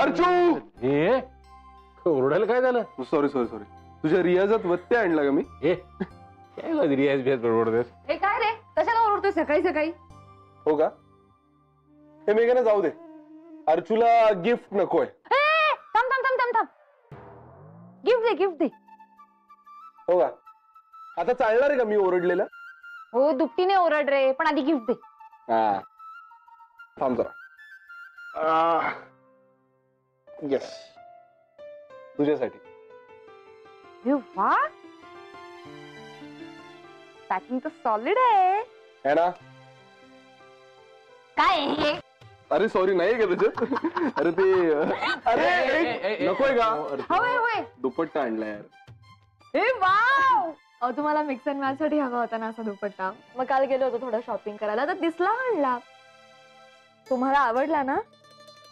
अर्चू हे ओरडायला काय झालं? सॉरी सॉरी सॉरी तुझ्या रियाजात वत्ते आणला का मी? काय रियाज बियाज बडबडतेस? हे काय रे, कशाला ओरडतोय सकाळी सकाळी? हो का? हे मेघाने जाऊ दे, अर्चूला गिफ्ट नकोय. थांब थांब थांब थांब थांब, गिफ्ट दे गिफ्ट दे. हो का? आता चालणार आहे का मी ओरडलेलं? हो दुपटीने ओरड रे, पण आधी गिफ्ट दे. हा थांब जरा. येस, तुझ्यासाठी. वा, पॅकिंग तर सॉलिड आहे ना? काय हे? अरे सॉरी, नाही का तुझ्यात? अरे ते अरे नकोय का? हवे हवे, दुपट्टा आणला यार. हे वाव. तुम्हाला मिक्स अँड मॅच साठी हवा होता ना असा दुपट्टा, मग काल गेलो होतो थोडं शॉपिंग करायला, तर दिसला आणला. तुम्हाला आवडला ना?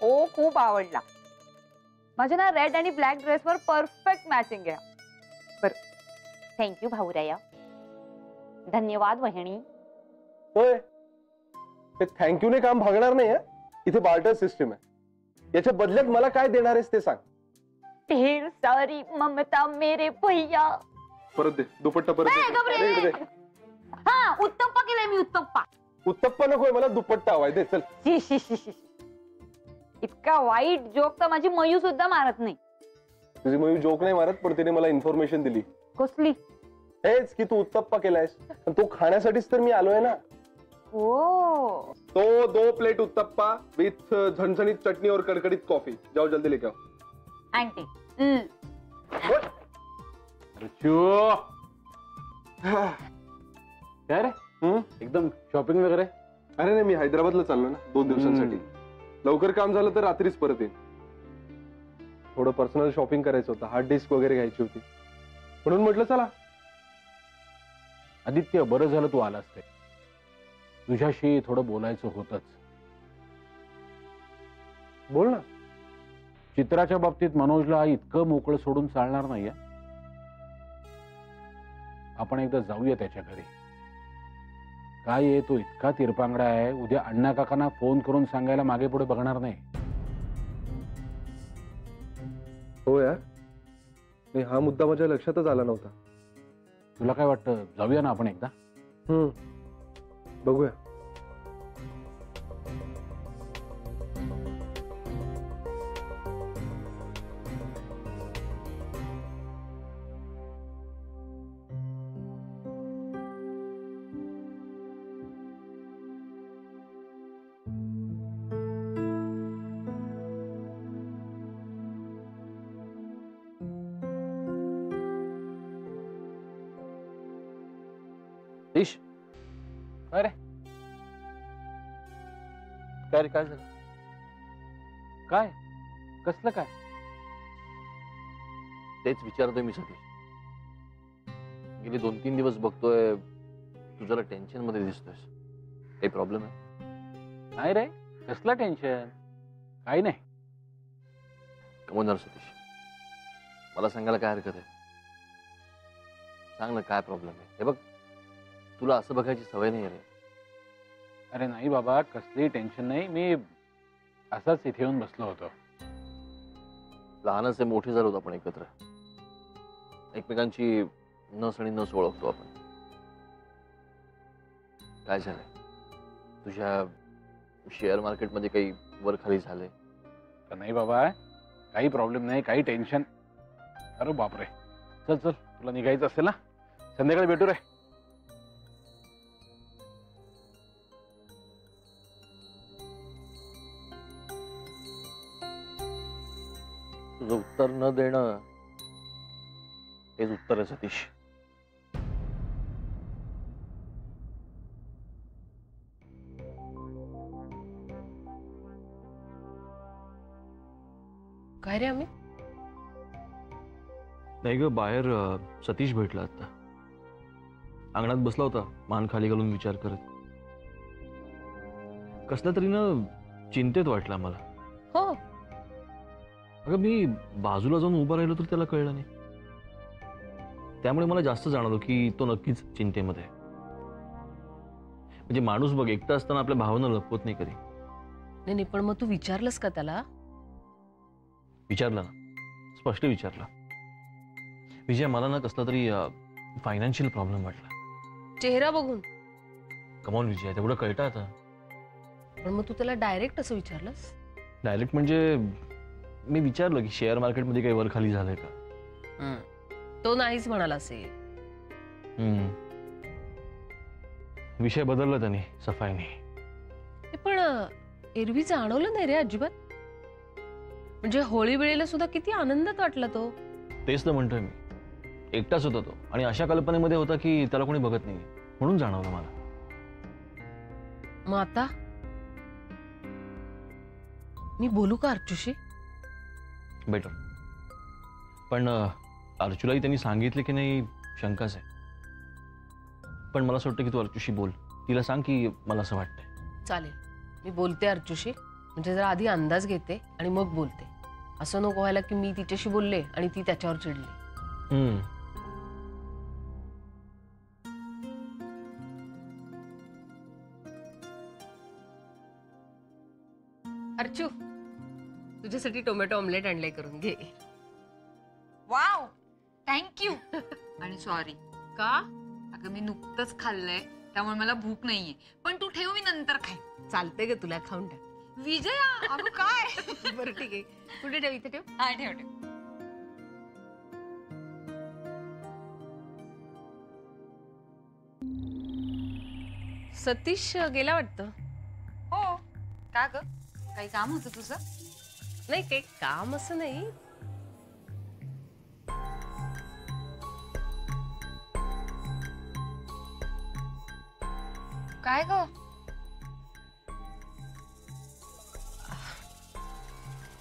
हो खूप आवडला. माझ्या ना रेड आणि ब्लॅक ड्रेसवर परफेक्ट मॅचिंग आहे. बर, थँक्यू भाऊराया. धन्यवाद वहिनी. होय, ते थँक्यू ने काम भागणार नाही. इथे बार्टर सिस्टम आहे. याच्या बदल्यात मला काय देणार आहेस ते सांग. ढेर सारी ममता मेरे भैया. परत दे दुपट्टा, परत दे. हा, उत्तप्पा केलाय मी, उत्तप्पा. उत्तप्पा नकोय मला, दुपट्टा हवाय. दे चल. इतका वाईट जोक तर माझी मयू सुद्धा मारत नाही. तुझी मयू जोक नाही मारत, पण तिने मला इन्फॉर्मेशन दिली. कसली? हेच की तू उत्तप्पा केलायस, तो खाण्यासाठीच तर मी आलोय ना. ओ, तो 2 प्लेट उत्तप्पा विथ झणझणीत चटनी और कड़कड़ीत कॉफी. जाओ जल्दी लेके आओ. आंटी. काय रे, एकदम शॉपिंग वगैरे? अरे नाही, मी हैदराबादला चाललो ना 2 दिवसांसाठी. लवकर काम झालं तर रात्रीच परत येईन. थोडं पर्सनल शॉपिंग करायचं होतं, हार्ड डिस्क वगैरे घ्यायची होती, म्हणून म्हटलं चला. आदित्य, बरं झालं तू आलास. ते तुझ्याशी थोडं बोलायचं होतच. बोल ना. चित्राच्या बाबतीत मनोजला इतकं मोकळं सोडून चालणार नाहीये. आपण एकदा जाऊया त्याच्या घरी. काय आहे, तो इतका तिरपांगडा आहे, उद्या अण्णा काकांना फोन करून सांगायला मागे पुढे बघणार नाही. हो यार, नाही हा मुद्दा माझ्या लक्षातच आला नव्हता. तुला काय वाटतं, जाऊया ना आपण एकदा? बघूया. ईश, काय रे? काय रे, काय झालं? काय, कसलं काय? तेच विचारतोय मी सतीश. गेले 2-3 दिवस बघतोय तू जरा टेन्शन मध्ये दिसतोयस. काही प्रॉब्लेम आहे? नाही रे, कसलं टेन्शन? काही नाही. कमवणार सतीश, मला सांगायला काय हरकत आहे? सांग ना, काय प्रॉब्लेम आहे? हे बघ, तुला असं बघायची सवय नाही रे. अरे नाही बाबा, कसली टेन्शन नाही. मी असाच इथे येऊन बसलो होतो. लहानच मोठे झालो आपण एकत्र, एकमेकांची नस आणि नस ओळखतो आपण. काय झालंय? तुझ्या शेअर मार्केटमध्ये काही वर खाली झालंय? नाही बाबा, काही प्रॉब्लेम नाही, काही टेन्शन. अरे बापरे, चल चल, तुला निघायचं असेल ना, संध्याकाळी भेटू रे. तुझं उत्तर न देणं हेच उत्तर आहे सतीश. काय रे आम्ही? नाही ग, बाहेर सतीश भेटला आता. अंगणात बसला होता, मान खाली घालून विचार करत. कसला तरी ना चिंतेत वाटला मला. हो, अगं मी बाजूला जाऊन उभा राहिलो तर त्याला कळलं नाही. त्यामुळे मला जास्त जाणवलं की तो नक्कीच चिंतेमध्ये आहे. म्हणजे माणूस बघ, एकटा असताना आपल्या भावना लपवत नाही कधी. नाही नाही, पण मग तू विचारलंस का त्याला? विचारलं ना, स्पष्ट विचारलं. विजय, मला ना कसला तरी फायनान्शियल प्रॉब्लेम वाटला. चेहरा बघून? कमॉन विजय, तेवढं कळतं आता. पण मग तू त्याला डायरेक्ट असं विचारलंस? डायरेक्ट म्हणजे मी विचारलं की शेअर मार्केटमध्ये काही वर खाली झालंय का. तो नाहीच म्हणाला असेल. विषय बदलला त्याने सफाईने. हे पण एरवी जाणवलं नाही रे अजिबात. म्हणजे होळी वेळेला सुद्धा किती आनंदात वाटला तो. तेच तर म्हणतोय मी. एकटाच होता तो आणि अशा कल्पनेमध्ये होता की त्याला कोणी बघत नाही, म्हणून जाणवलं मला. मग आता मी बोलू का अर्चूशी? बेटर. पण अर्चूलाही त्यांनी सांगितले की नाही शंकाच आहे. पण मला असं वाटतं की तू अर्चूशी बोल. तिला सांग की मला असं वाटतंय. चालेल, मी बोलते अर्चूशी. म्हणजे जरा आधी अंदाज घेते आणि मग बोलते. असं नको व्हायला की मी तिच्याशी बोलले आणि ती त्याच्यावर चिडली. अर्चू, तुझ्यासाठी टोमॅटो ऑमलेट आणलंय, करून घे. Wow, thank you. आणि सॉरी का? अगं मी नुकतंच खाल्लंय त्यामुळे मला भूक नाहीये, पण तू ठेव, मी नंतर खाईन. चालते ग, तुला खाऊन टाक. विजया, अगं काय? बरं ठीक आहे. कुठे ठेव? इथे ठेव. हा, ठेव ठेव. सतीश गेला वाटतं. हो का ग, काही काम होतं तुझं? नाही, काही काम असं नाही. काय ग?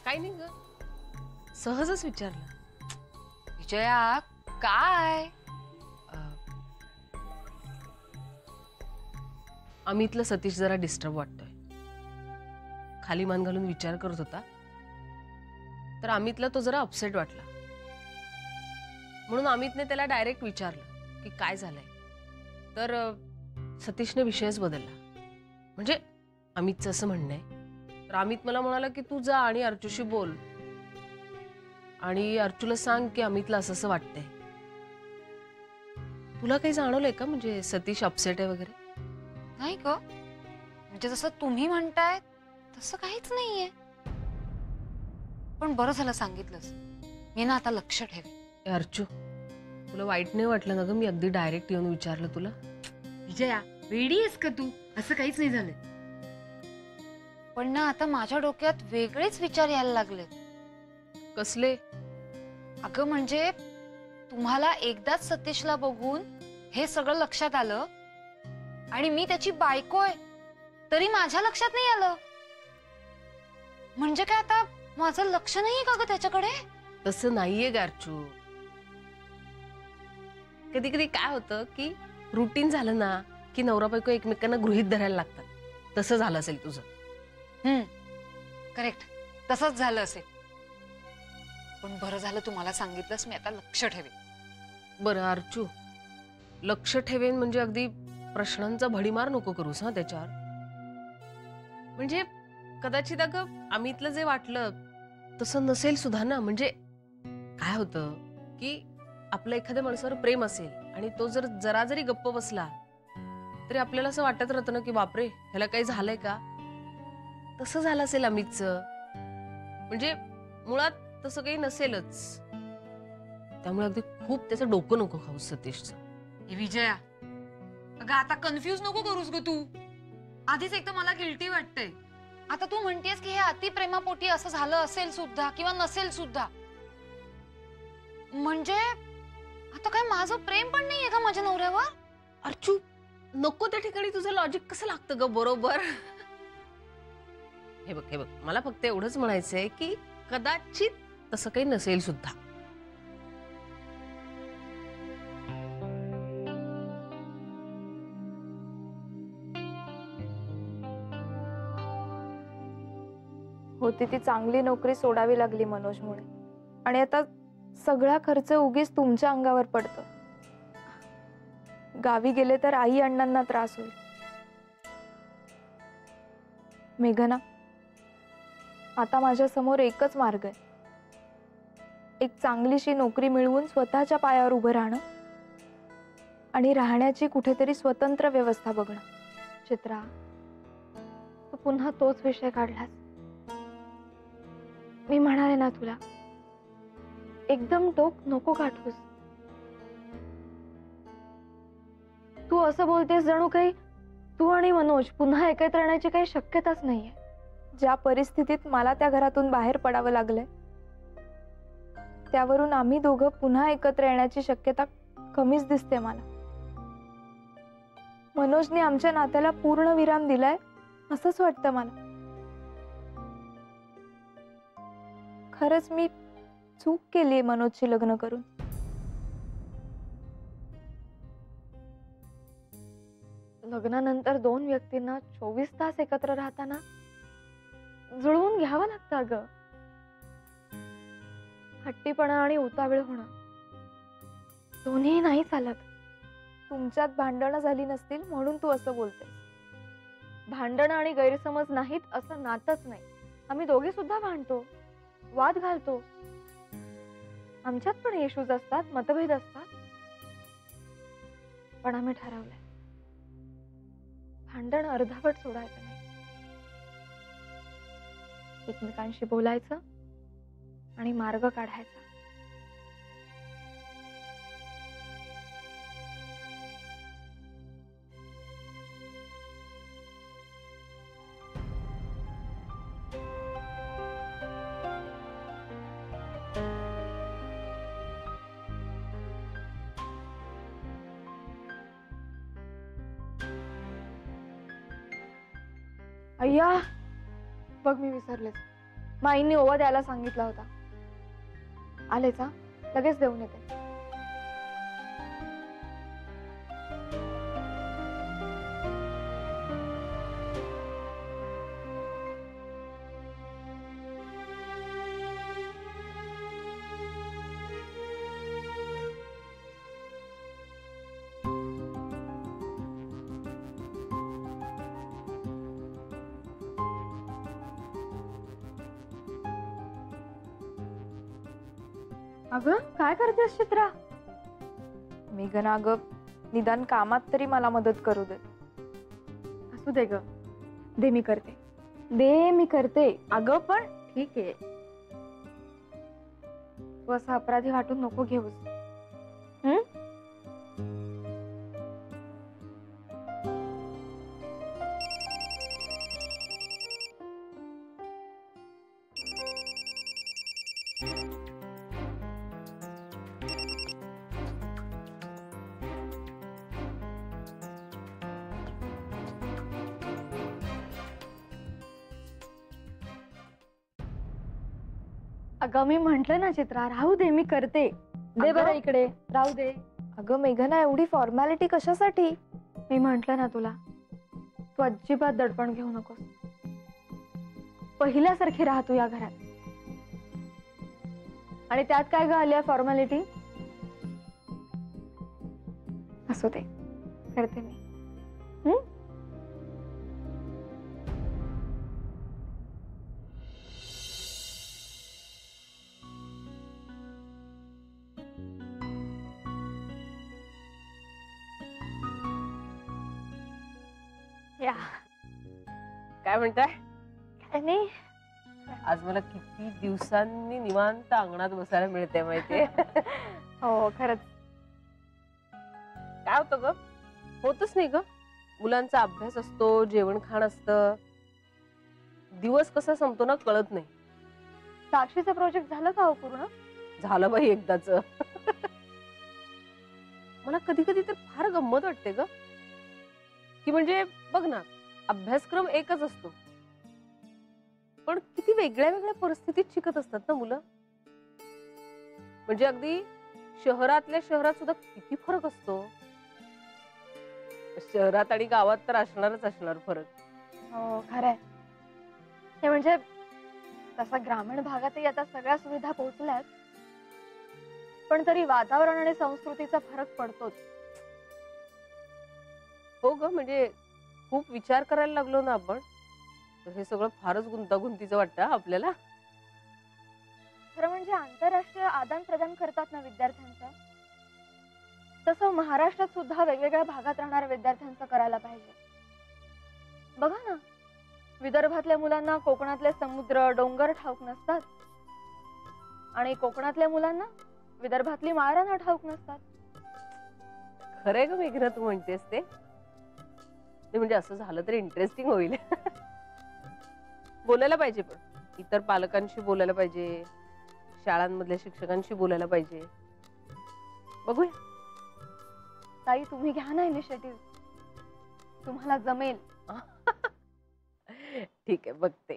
काही नाही ग, सहजच विचारलं. विजया, काय? अमितला सतीश जरा डिस्टर्ब वाटतोय. खाली मान घालून विचार करत होता, तर अमितला तो जरा अपसेट वाटला. म्हणून अमितने त्याला डायरेक्ट विचारलं की काय झालंय. तर सतीशने विषयच बदलला. म्हणजे अमितचं असं म्हणणं आहे. तर अमित मला म्हणाला की तू जा आणि अर्चूशी बोल आणि अर्चूला सांग की अमितला असं असं वाटतंय. तुला काही जाणवलंय का, म्हणजे सतीश अपसेट आहे वगैरे? नाही ग, म्हणजे जसं तुम्ही म्हणताय तसं काहीच नाहीये. पण बरं झालं सांगितलंस. मी ना आता लक्ष ठेवे. अर्चू, तुला वाईट नाही वाटलं ना ग मी अगदी डायरेक्ट येऊन विचारलं तुला? विजया, वेडी आहेस का तू? असं काहीच नाही झालं. पण ना आता माझ्या डोक्यात वेगळेच विचार यायला लागलेत. कसले? अगं म्हणजे तुम्हाला एकदाच सतीशला बघून हे सगळं लक्षात आलं आणि मी त्याची बायको आहे तरी माझ्या लक्षात नाही आलं. म्हणजे काय आता माझं लक्ष नाहीये का ग त्याच्याकडे? तसं नाहीये गारचू. कधी कधी काय होतं की रुटीन झालं ना की नवरा बायको एकमेकांना गृहीत धरायला लागतात. तसं झालं असेल तुझं. करेक्ट, तसंच झालं असेल. पण बरं झालं तुम्हाला सांगितलंस, मी आता लक्ष ठेवे. बरं अर्चू, लक्ष ठेवेन म्हणजे अगदी प्रश्नांचा भडीमार नको करूस हा त्याच्यावर. म्हणजे कदाचित अगं अमितला जे वाटलं तसं नसेल सुद्धा ना. म्हणजे काय होतं की आपलं एखाद्या माणसावर प्रेम असेल आणि तो जर जरा जरी गप्प बसला तरी आपल्याला असं वाटत राहतं ना की बापरे ह्याला काही झालंय का. तसं झालं असेल अमितचं. म्हणजे मुळात तसं काही नसेलच. त्यामुळे अगदी खूप त्याचं डोकं नको खाऊ सतीशचं. विजया, अगं आता कन्फ्यूज नको करूस ग तू. आधीच एक तर मला गिल्टी वाटतंय. आता तू म्हणतेस की हे अति प्रेमापोटी असं झालं असेल सुद्धा किंवा नसेल सुद्धा. म्हणजे आता काय माझं प्रेम पण नाहीये का माझ्या नवऱ्यावर? अर्चू, नको त्या ठिकाणी तुझं लॉजिक कसं लागतं ग बरोबर. हे बघ मला फक्त एवढंच म्हणायचंय की कदाचित तसं काही नसेल सुद्धा. होती ती चांगली नोकरी सोडावी लागली मनोजमुळे आणि आता सगळा खर्च उगीच तुमच्या अंगावर पडतो. गावी गेले तर आई अण्णांना त्रास होईल. मेघना, आता माझ्या समोर एकच मार्ग आहे, एक चांगलीशी नोकरी मिळवून स्वतःच्या पायावर उभं राहणं आणि राहण्याची कुठेतरी स्वतंत्र व्यवस्था बघणं. चित्रा, तू पुन्हा तोच विषय काढलास. मी म्हणाले ना तुला, एकदम डोक नको गाठूस. तू असं बोलतेस जणू काही तू आणि मनोज पुन्हा एकत्र येण्याची काही शक्यताच नाहीये. ज्या परिस्थितीत मला त्या घरातून बाहेर पडावं लागलंय त्यावरून आम्ही दोघं पुन्हा एकत्र येण्याची शक्यता कमीच दिसते मला. मनोजने आमच्या नात्याला पूर्ण विराम दिलाय असंच वाटतं मला. खरंच मी चूक केलीये मनोजशी लग्न करून. लग्नानंतर दोन व्यक्तींना 24 तास एकत्र राहताना जुळवून घ्यावं लागतं अगं. हट्टीपणा आणि उतावीळ होणं दोन्ही नाही चालत. तुमच्यात भांडणं झाली नसतील म्हणून तू असं बोलतेस. भांडणं आणि गैरसमज नाहीत असं नातच नाही. आम्ही दोघे सुद्धा भांडतो, वाद घालतो. आमच्यात पण इश्यूज असतात, मतभेद असतात. पण आम्ही ठरवलंय भांडण अर्धावट सोडायचं नाही. एकमेकांशी बोलायचं आणि मार्ग काढायचा. अय्या, बघ मी विसरलेच. माईंनी ओवा द्यायला सांगितला होता. आलेच हा, लगेच देऊन येते. अगं काय करतेस चित्रा? मेघना अगं, निदान कामात तरी मला मदत करू दे. असू दे ग, दे मी करते. दे मी करते. अगं पण ठीक आहे, तू असं अपराधी वाटून नको घेऊस. अगं मी म्हंटल ना चित्रा, राहू दे मी करते. दे बरं इकडे, राहू दे. अगं मेघना, एवढी फॉर्मॅलिटी कशासाठी? मी म्हंटल ना तुला, तू अजिबात दडपण घेऊ नकोस. पहिल्यासारखी राह तू या घरात. आणि त्यात काय ग आली फॉर्मॅलिटी? असू दे, करते मी. या, काय म्हणताय? काय नाही. आज मला किती दिवसांनी निवांत अंगणात बसायला मिळते माहितीये. हो खरंच. काय होतं ग, होतच नाही ग. मुलांचा अभ्यास असतो, जेवण खाण असतं, दिवस कसा संपतो ना कळत नाही. साक्षीचं प्रोजेक्ट झालं का हो पूर्ण? झालं बाई एकदाच. मला कधी कधी तर फार गंमत वाटते ग, की म्हणजे बघ ना, अभ्यासक्रम एकच असतो पण किती वेगळ्या वेगळ्या परिस्थितीत शिकत असतात ना मुलं. म्हणजे अगदी शहरातल्या शहरात सुद्धा किती फरक असतो. शहरात आणि गावात तर असणारच असणार फरक. हो खरंय. हे म्हणजे तसा ग्रामीण भागातही आता सगळ्या सुविधा पोहोचल्यात, पण तरी वातावरण आणि संस्कृतीचा फरक पडतोच. हो ग, म्हणजे खूप विचार करायला लागलो ना आपण. तर हे सगळं फारच गुंतागुंतीचं वाटतं हा आपल्याला. खरं म्हणजे आंतरराष्ट्रीय आदान प्रदान करतात ना विद्यार्थ्यांचं, तसं महाराष्ट्रात सुद्धा वेगवेगळ्या भागात राहणाऱ्या विद्यार्थ्यांचं करायला पाहिजे. बघा ना, विदर्भातल्या मुलांना कोकणातले समुद्र डोंगर ठाऊक नसतात आणि कोकणातल्या मुलांना विदर्भातली माळरानं ठाऊक नसतात. खरंय ग मेघना तू म्हणतेस ते. म्हणजे असं झालं तर इंटरेस्टिंग होईल. बोलायला पाहिजे, पण इतर पालकांशी बोलायला पाहिजे, शाळांमधल्या शिक्षकांशी बोलायला पाहिजे. बघूया. ताई तुम्ही घ्या ना इनिशिएटिव्ह, तुम्हाला जमेल. ठीक आहे बघते.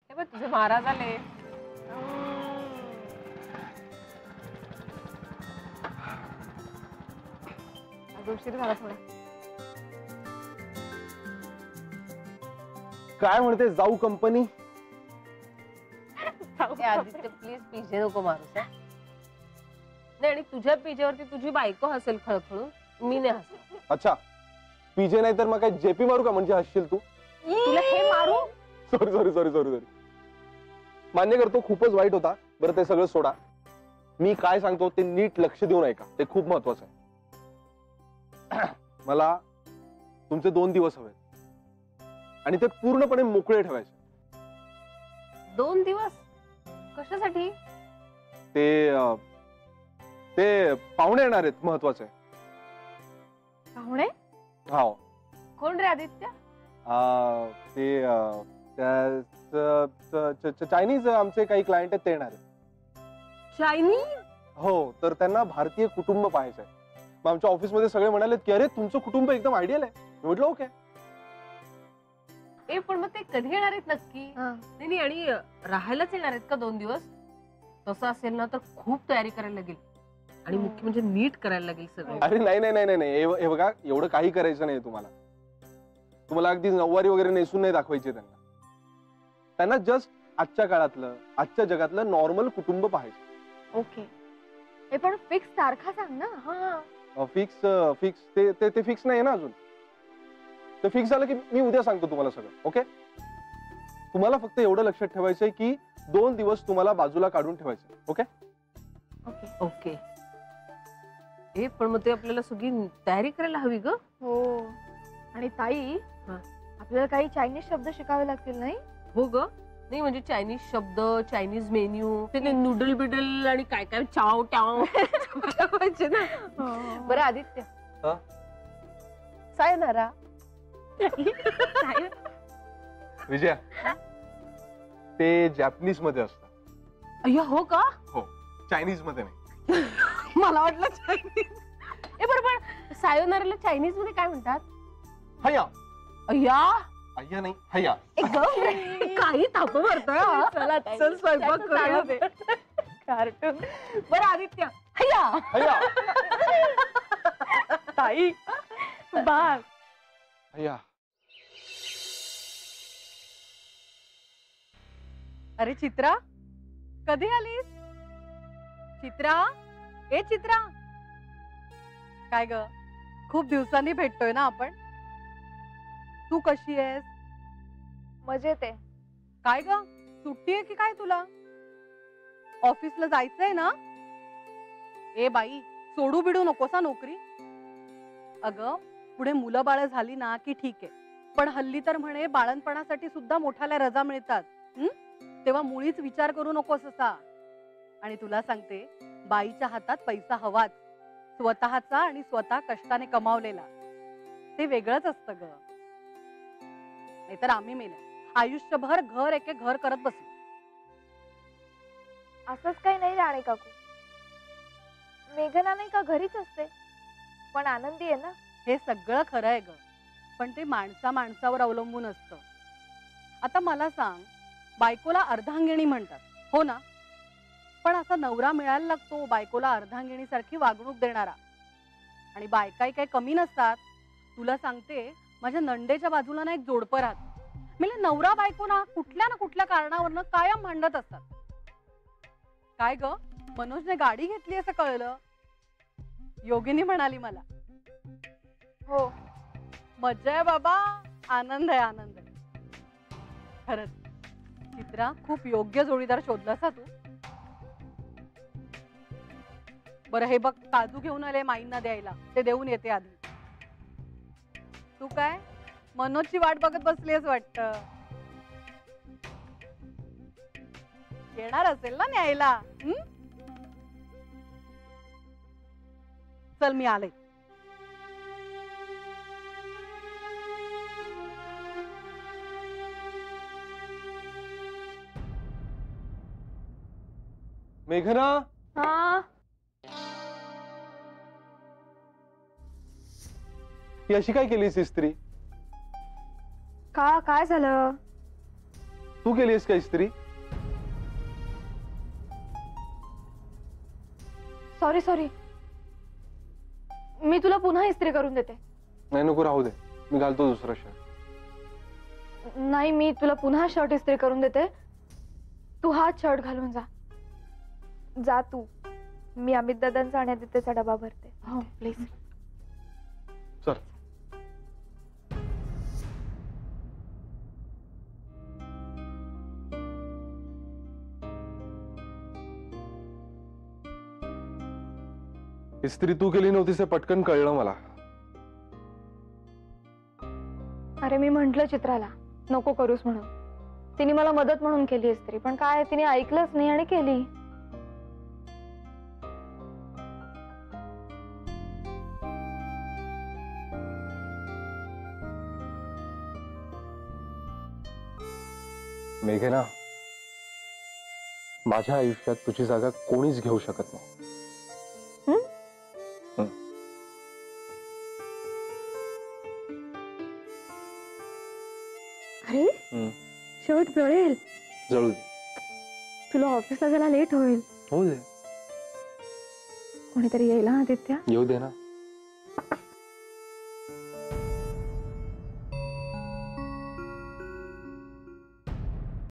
हे बघ तुझे महाराज आले. आज उशीर झाला थोडा. काय म्हणते जाऊ कंपनी? आदित्य प्लीज पीजे नको मारूस. नाही, आणि तुझ्या पीजेवरती तुझी बायको हसेल खळखळून, मी नाही हसेल. अच्छा, पीजे नाही तर मग काय जेपी मारू का म्हणजे हसशील तू? तुला हे मारू? Sorry sorry sorry sorry sorry. मान्य करतो खूपच वाईट होता. बरं ते सगळं सोडा. मी काय सांगतो ते नीट लक्ष देऊन ऐका, ते खूप महत्वाचं आहे. मला तुमचे 2 दिवस हवेत आणि ते पूर्णपणे मोकळे ठेवायचे. 2 दिवस कशासाठी? ते पाहुणे येणार आहेत, महत्वाचं आहे. पाहुणे? हा, कोण रे आदित्य? ते चायनीज आमचे काही क्लायंट आहेत, ते येणार आहेत. चायनीज? हो, तर त्यांना भारतीय कुटुंब पाहायचं आहे. मग आमच्या ऑफिसमध्ये सगळे म्हणाले की अरे तुमचं कुटुंब एकदम आयडियल आहे. मी म्हटलं ओके. पण मग ते कधी येणार आहेत नक्की? नाही, आणि राहायलाच येणार आहेत का 2 दिवस? तसं असेल ना तर खूप तयारी करायला लागेल आणि मुख्य म्हणजे नीट करायला लागेल सगळं. अरे नाही नाही नाही नाही, हे बघा, एवढं काही करायचं नाही. तुम्हाला अगदी नऊवारी वगैरे नेसून नाही दाखवायचे त्यांना जस्ट आजच्या काळातलं, आजच्या जगातलं नॉर्मल कुटुंब पाहायचं. ओके. हे पण फिक्स तारखा सांग ना. हा, फिक्स ते फिक्स नाही ना अजून. ते फिक्स झालं की मी उद्या सांगतो तुम्हाला सगळं. ओके. तुम्हाला फक्त एवढं लक्षात ठेवायचंय की 2 दिवस तुम्हाला बाजूला काढून ठेवायचं. Okay okay okay. पण मग ते आपल्याला सगळी तयारी करायला हवी ग. हो. आणि ताई, आपल्याला काही चायनीज शब्द शिकावे लागतील नाही? हो ग. नाही म्हणजे चायनीज शब्द, चायनीज मेन्यू, ते नूडल बिडल आणि काय काय चाव टाव पाहिजे ना. बरं आदित्य, सायनारा. विजया, ते जॅपनीज मध्ये असतं. अय्या, हो का? हो, चायनीज मध्ये नाही. मला वाटलं चायनीज. बरोबर. सायोनाराला चायनीज मध्ये काय म्हणतात? हया. अय्या. अय्या नाही, हया. काही ताप मारतोय. चल स्वयंपाक करूया. कार्टून. बरं आदित्य, हया. हया. ताई बाय. हया. अरे चित्रा, कधी आलीस? चित्रा, ए चित्रा. काय ग, खूप दिवसांनी भेटतोय ना आपण. तू कशी आहेस? मजेत आहे. काय ग, सुट्टी आहे की काय तुला? ऑफिसला जायचंय ना? ए बाई, सोडू बिडू नकोस नोकरी. अगं, पुढे मुलं बाळ झाली ना की ठीक आहे, पण हल्ली तर म्हणे बाळणपणासाठी सुद्धा मोठ्याला रजा मिळतात. तेव्हा मुळीच विचार करू नकोस असा. आणि तुला सांगते, बाईच्या हातात पैसा हवाच, स्वतःचा आणि स्वतः कष्टाने कमावलेला. ते वेगळंच असतं ग. नाहीतर आम्ही मेलं आयुष्यभर घर एके घर करत बसलो. असंच काही नाही राणे काकू. मेघना नाही का घरीच असते, पण आनंदी आहे ना. हे सगळं खरं आहे ग, पण ते माणसा माणसावर अवलंबून असतं. आता मला सांग, बायकोला अर्धांगिणी म्हणतात हो ना, पण असा नवरा मिळायला लागतो बायकोला अर्धांगिणीसारखी वागणूक देणारा. आणि बायकाही काही कमी नसतात. तुला सांगते, माझ्या नंदेच्या बाजूला ना एक जोडपं राहत. म्हणजे नवरा बायको ना कुठल्या कारणावरनं कायम भांडत असतात. काय ग, मनोजने गाडी घेतली असं कळलं. योगिनी म्हणाली मला. हो, मज्जा आहे बाबा, आनंद आहे आनंद आहे. खरंच चित्रा खूप योग्य जोडीदार शोधलास हा तू. बरं हे बघ, काजू घेऊन आले माईंना द्यायला, ते देऊन येते आधी. तू काय मनोजची वाट बघत बसलीस वाटतं. येणार असेल ना न्यायला. चल मी आले. मेघना, हा ही अशी काय केलीस इस्त्री? का काय झालं? तू केलीस का इस्त्री? सॉरी सॉरी, मी तुला पुन्हा इस्त्री करून देते. नाही नको, राहू दे, मी घालतो दुसरा शर्ट. नाही, मी तुला पुन्हा शर्ट इस्त्री करून देते. तू हाच शर्ट घालून जा. जा तू, मी अमित दादांचा आणि आदित्यचा डबा भरते. हो प्लीज. चल. इस्त्री तू केली नव्हतीस हे पटकन कळलं मला. अरे मी म्हंटल चित्राला नको करूस म्हणून. तिने मला मदत म्हणून केली इस्त्री, पण काय तिने ऐकलंच नाही आणि केली. मेघना, माझ्या आयुष्यात तुझी जागा कोणीच घेऊ शकत नाही. अरे शर्ट जळेल. जळू दे. तुला ऑफिसला जायला लेट होईल. होऊ दे, कोणीतरी येईल ना आदित्य. येऊ दे ना.